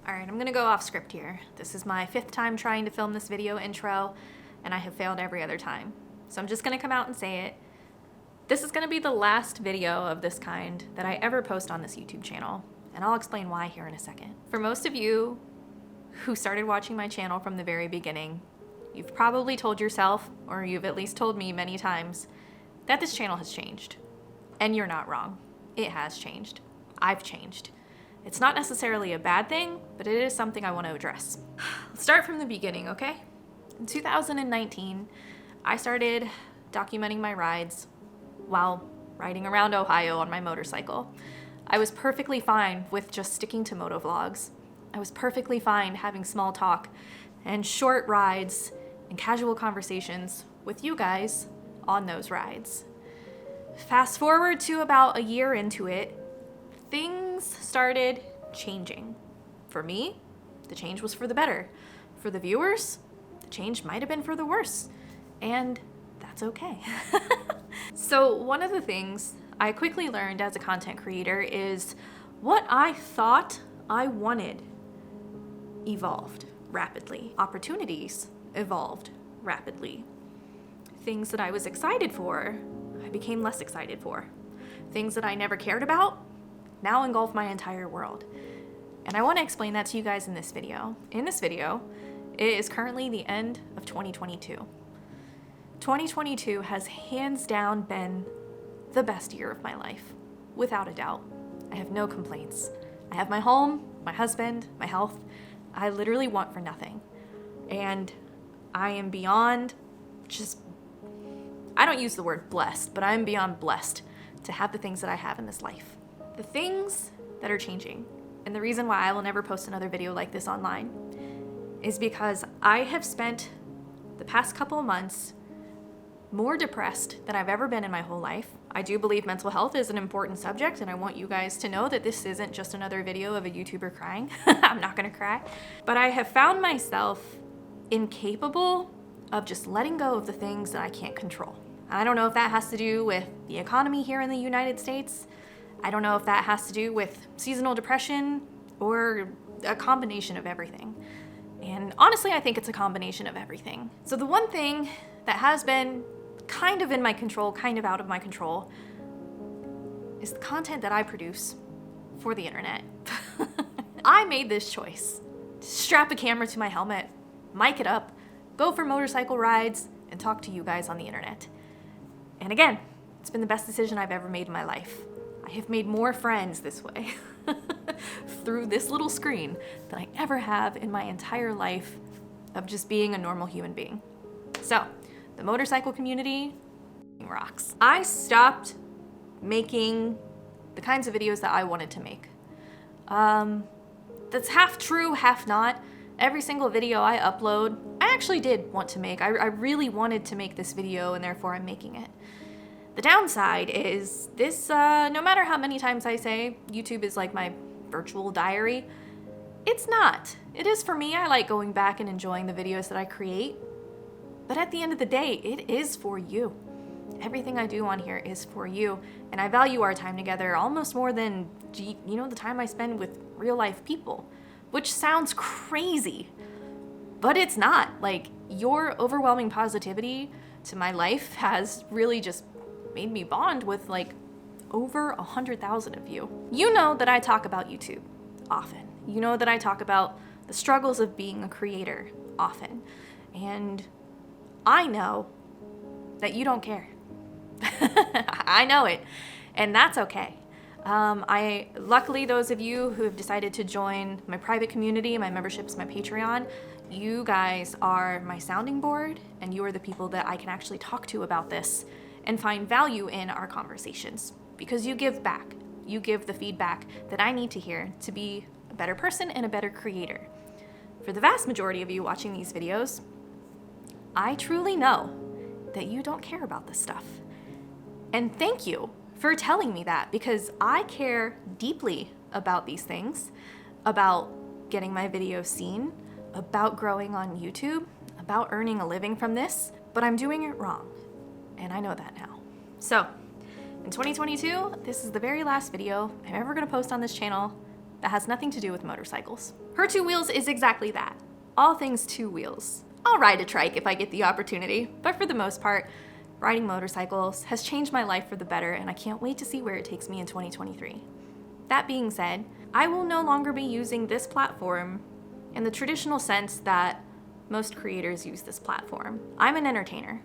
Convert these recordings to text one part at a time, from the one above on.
Alright, I'm gonna go off script here. This is my 5th time trying to film this video intro, and I have failed every other time. So I'm just gonna come out and say it. This is gonna be the last video of this kind that I ever post on this YouTube channel, and I'll explain why here in a second. For most of you who started watching my channel from the very beginning, you've probably told yourself, or you've at least told me many times, that this channel has changed. And you're not wrong. It has changed. I've changed. It's not necessarily a bad thing, but it is something I want to address. Let's start from the beginning, okay? In 2019, I started documenting my rides while riding around Ohio on my motorcycle. I was perfectly fine with just sticking to motovlogs. I was perfectly fine having small talk and short rides and casual conversations with you guys on those rides. Fast forward to about a year into it, things started changing. For me, the change was for the better. For the viewers, the change might have been for the worse. And that's okay. So one of the things I quickly learned as a content creator is what I thought I wanted evolved rapidly. Opportunities evolved rapidly. Things that I was excited for, I became less excited for. Things that I never cared about now engulf my entire world. And I want to explain that to you guys in this video. In this video, it is currently the end of 2022. 2022 has hands down been the best year of my life, without a doubt. I have no complaints. I have my home, my husband, my health. I literally want for nothing. And I am beyond I don't use the word blessed, but I'm beyond blessed to have the things that I have in this life. The things that are changing, and the reason why I will never post another video like this online, is because I have spent the past couple of months more depressed than I've ever been in my whole life. I do believe mental health is an important subject, and I want you guys to know that this isn't just another video of a YouTuber crying. I'm not gonna cry. But I have found myself incapable of just letting go of the things that I can't control. I don't know if that has to do with the economy here in the United States. I don't know if that has to do with seasonal depression or a combination of everything. And honestly, I think it's a combination of everything. So the one thing that has been kind of in my control, kind of out of my control, is the content that I produce for the internet. I made this choice to strap a camera to my helmet, mic it up, go for motorcycle rides, and talk to you guys on the internet. And again, it's been the best decision I've ever made in my life. I have made more friends this way through this little screen than I ever have in my entire life of just being a normal human being. So, the motorcycle community rocks. I stopped making the kinds of videos that I wanted to make. That's half true, half not. Every single video I upload, I actually did want to make. I really wanted to make this video, and therefore I'm making it. The downside is this, no matter how many times I say YouTube is like my virtual diary, it's not. It is for me. I like going back and enjoying the videos that I create. But at the end of the day, it is for you. Everything I do on here is for you. And I value our time together almost more than, the time I spend with real life people. Which sounds crazy, but it's not. Like, your overwhelming positivity to my life has really just made me bond with like over 100,000 of you. You know that I talk about YouTube often. You know that I talk about the struggles of being a creator often. And I know that you don't care. I know it, and that's okay. Luckily, those of you who have decided to join my private community, my memberships, my Patreon, you guys are my sounding board, and you are the people that I can actually talk to about this and find value in our conversations, because you give back. You give the feedback that I need to hear to be a better person and a better creator. For the vast majority of you watching these videos, I truly know that you don't care about this stuff. And thank you for telling me that, because I care deeply about these things, about getting my videos seen, about growing on YouTube, about earning a living from this, but I'm doing it wrong, and I know that now. So, in 2022, this is the very last video I'm ever gonna post on this channel that has nothing to do with motorcycles. Her two wheels is exactly that. All things two wheels. I'll ride a trike if I get the opportunity, but for the most part, riding motorcycles has changed my life for the better, and I can't wait to see where it takes me in 2023. That being said, I will no longer be using this platform in the traditional sense that most creators use this platform. I'm an entertainer.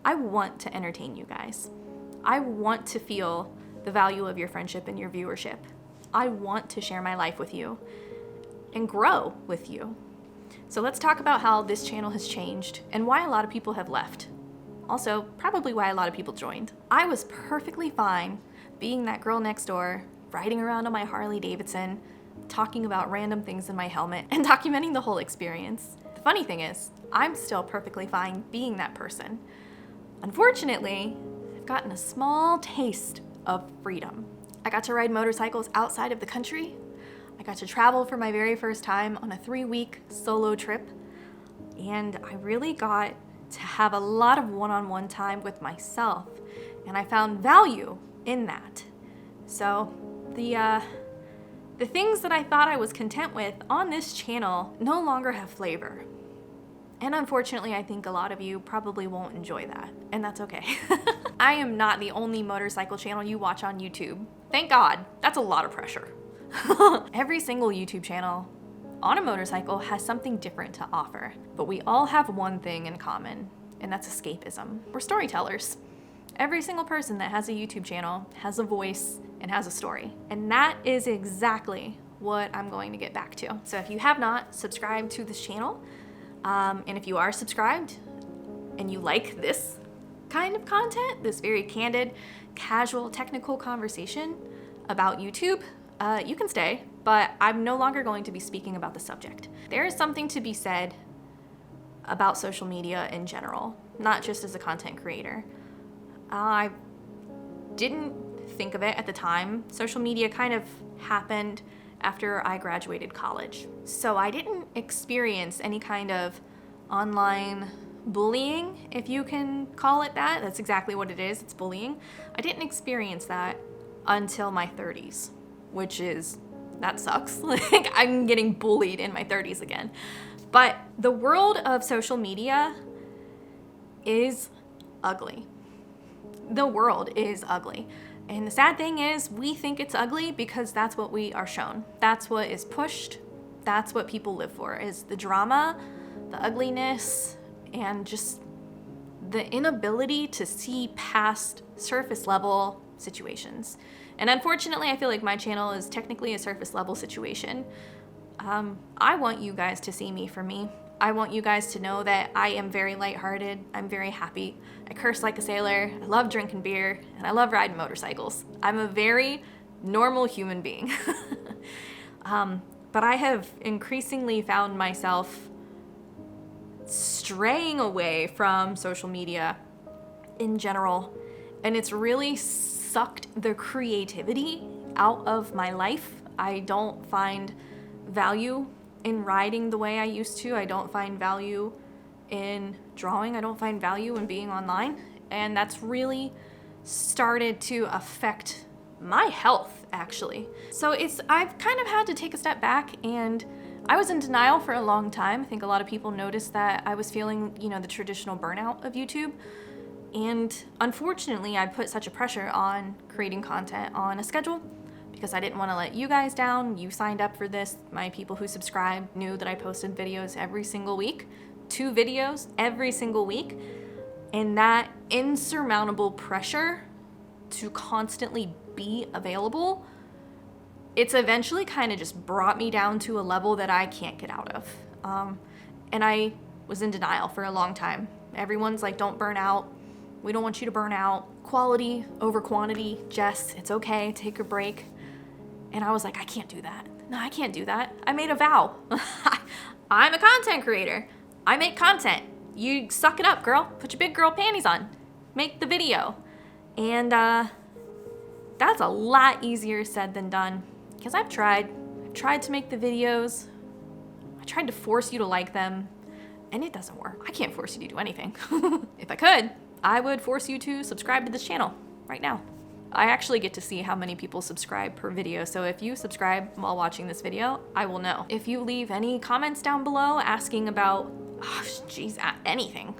I want to entertain you guys. I want to feel the value of your friendship and your viewership. I want to share my life with you and grow with you. So let's talk about how this channel has changed and why a lot of people have left. Also, probably why a lot of people joined. I was perfectly fine being that girl next door, riding around on my Harley Davidson, talking about random things in my helmet, and documenting the whole experience. The funny thing is, I'm still perfectly fine being that person. Unfortunately, I've gotten a small taste of freedom. I got to ride motorcycles outside of the country. I got to travel for my very first time on a 3-week solo trip. And I really got to have a lot of one-on-one time with myself. And I found value in that. So the things that I thought I was content with on this channel no longer have flavor. And unfortunately, I think a lot of you probably won't enjoy that, and that's okay. I am not the only motorcycle channel you watch on YouTube. Thank God, that's a lot of pressure. Every single YouTube channel on a motorcycle has something different to offer, but we all have one thing in common, and that's escapism. We're storytellers. Every single person that has a YouTube channel has a voice and has a story, and that is exactly what I'm going to get back to. So if you have not subscribed to this channel, and if you are subscribed and you like this kind of content, this very candid, casual, technical conversation about YouTube, you can stay, but I'm no longer going to be speaking about the subject. There is something to be said about social media in general, not just as a content creator. I didn't think of it at the time. Social media kind of happened after I graduated college. So I didn't experience any kind of online bullying, if you can call it that. That's exactly what it is, it's bullying. I didn't experience that until my 30s, that sucks. Like, I'm getting bullied in my 30s again. But the world of social media is ugly. The world is ugly. And the sad thing is, we think it's ugly because that's what we are shown. That's what is pushed. That's what people live for, is the drama, the ugliness, and just the inability to see past surface level situations. And unfortunately, I feel like my channel is technically a surface level situation. I want you guys to see me for me. I want you guys to know that I am very lighthearted. I'm very happy. I curse like a sailor. I love drinking beer, and I love riding motorcycles. I'm a very normal human being. But I have increasingly found myself straying away from social media in general, and it's really sucked the creativity out of my life. I don't find value in riding the way I used to. I don't find value in drawing. I don't find value in being online. And that's really started to affect my health, actually. So I've kind of had to take a step back, and I was in denial for a long time. I think a lot of people noticed that I was feeling, the traditional burnout of YouTube. And unfortunately, I put such a pressure on creating content on a schedule because I didn't want to let you guys down. You signed up for this. My people who subscribed knew that I posted videos every single week, 2 videos every single week. And that insurmountable pressure to constantly be available, it's eventually kind of just brought me down to a level that I can't get out of. And I was in denial for a long time. Everyone's like, don't burn out. We don't want you to burn out. Quality over quantity. Jess, it's okay. Take a break. And I was like, I can't do that. No, I can't do that. I made a vow. I'm a content creator. I make content. You suck it up, girl. Put your big girl panties on. Make the video. And that's a lot easier said than done. Because I've tried to make the videos. I tried to force you to like them. And it doesn't work. I can't force you to do anything. If I could, I would force you to subscribe to this channel right now. I actually get to see how many people subscribe per video. So if you subscribe while watching this video, I will know. If you leave any comments down below asking about, anything,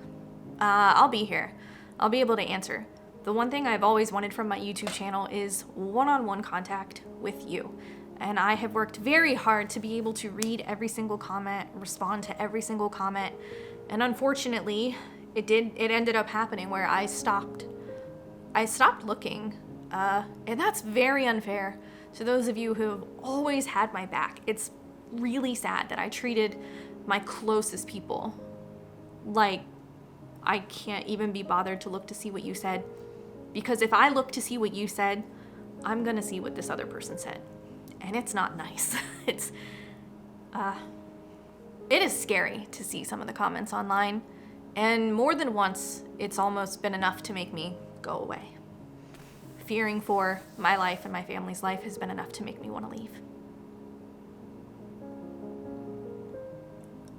I'll be here. I'll be able to answer. The one thing I've always wanted from my YouTube channel is one-on-one contact with you. And I have worked very hard to be able to read every single comment, respond to every single comment. And unfortunately, it ended up happening where I stopped looking. And that's very unfair to those of you who have always had my back. It's really sad that I treated my closest people like I can't even be bothered to look to see what you said. Because if I look to see what you said, I'm gonna see what this other person said. And it's not nice. It is scary to see some of the comments online. And more than once, it's almost been enough to make me go away. Fearing for my life and my family's life has been enough to make me want to leave.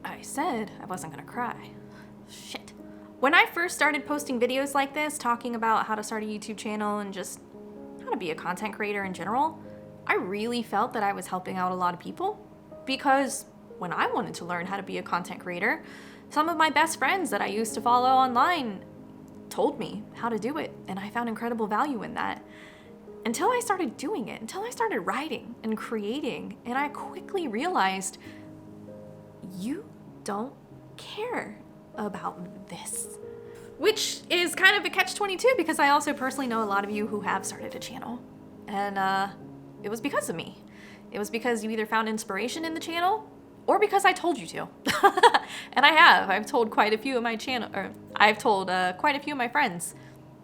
I said I wasn't gonna cry. Shit. When I first started posting videos like this, talking about how to start a YouTube channel and just how to be a content creator in general, I really felt that I was helping out a lot of people. Because when I wanted to learn how to be a content creator, some of my best friends that I used to follow online told me how to do it, and I found incredible value in that. Until I started doing it, until I started writing and creating, and I quickly realized you don't care about this. Which is kind of a catch-22 because I also personally know a lot of you who have started a channel. And it was because of me. It was because you either found inspiration in the channel or because I told you to. And I have. I've told quite a few of my quite a few of my friends,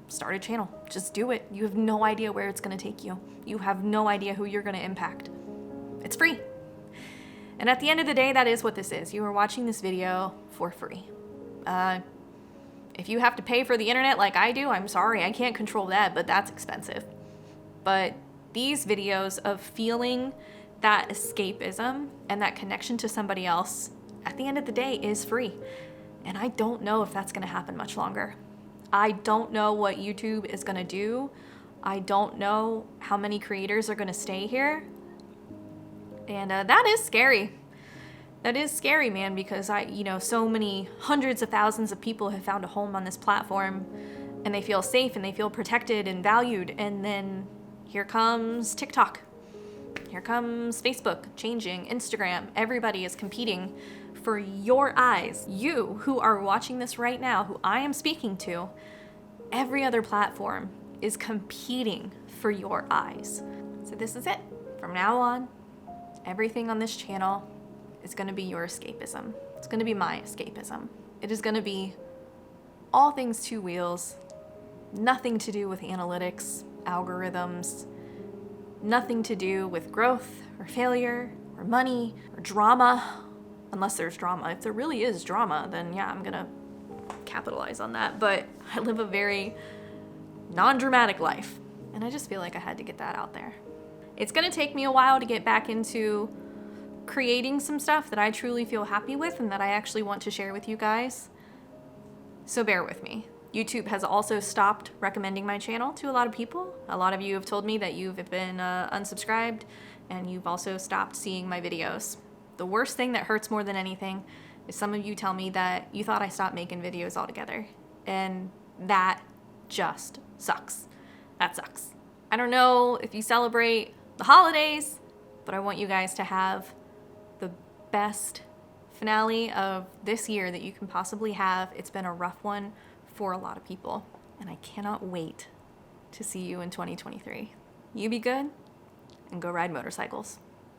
start a channel, just do it. You have no idea where it's gonna take you. You have no idea who you're gonna impact. It's free. And at the end of the day, that is what this is. You are watching this video for free. If you have to pay for the internet like I do, I'm sorry, I can't control that, but that's expensive. But these videos of feeling that escapism and that connection to somebody else, at the end of the day, is free. And I don't know if that's gonna happen much longer. I don't know what YouTube is gonna do. I don't know how many creators are gonna stay here. And that is scary. That is scary, man, because so many hundreds of thousands of people have found a home on this platform and they feel safe and they feel protected and valued. And then here comes TikTok. Here comes Facebook changing, Instagram. Everybody is competing for your eyes. You who are watching this right now, who I am speaking to, every other platform is competing for your eyes. So this is it. From now on, everything on this channel is gonna be your escapism. It's gonna be my escapism. It is gonna be all things two wheels, nothing to do with analytics, algorithms, nothing to do with growth or failure or money or drama, unless there's drama. If there really is drama, then yeah, I'm gonna capitalize on that. But I live a very non-dramatic life, and I just feel like I had to get that out there. It's gonna take me a while to get back into creating some stuff that I truly feel happy with and that I actually want to share with you guys. So bear with me. YouTube has also stopped recommending my channel to a lot of people. A lot of you have told me that you've been unsubscribed and you've also stopped seeing my videos. The worst thing that hurts more than anything is some of you tell me that you thought I stopped making videos altogether. And that just sucks. That sucks. I don't know if you celebrate the holidays, but I want you guys to have the best finale of this year that you can possibly have. It's been a rough one for a lot of people, and I cannot wait to see you in 2023. You be good and go ride motorcycles.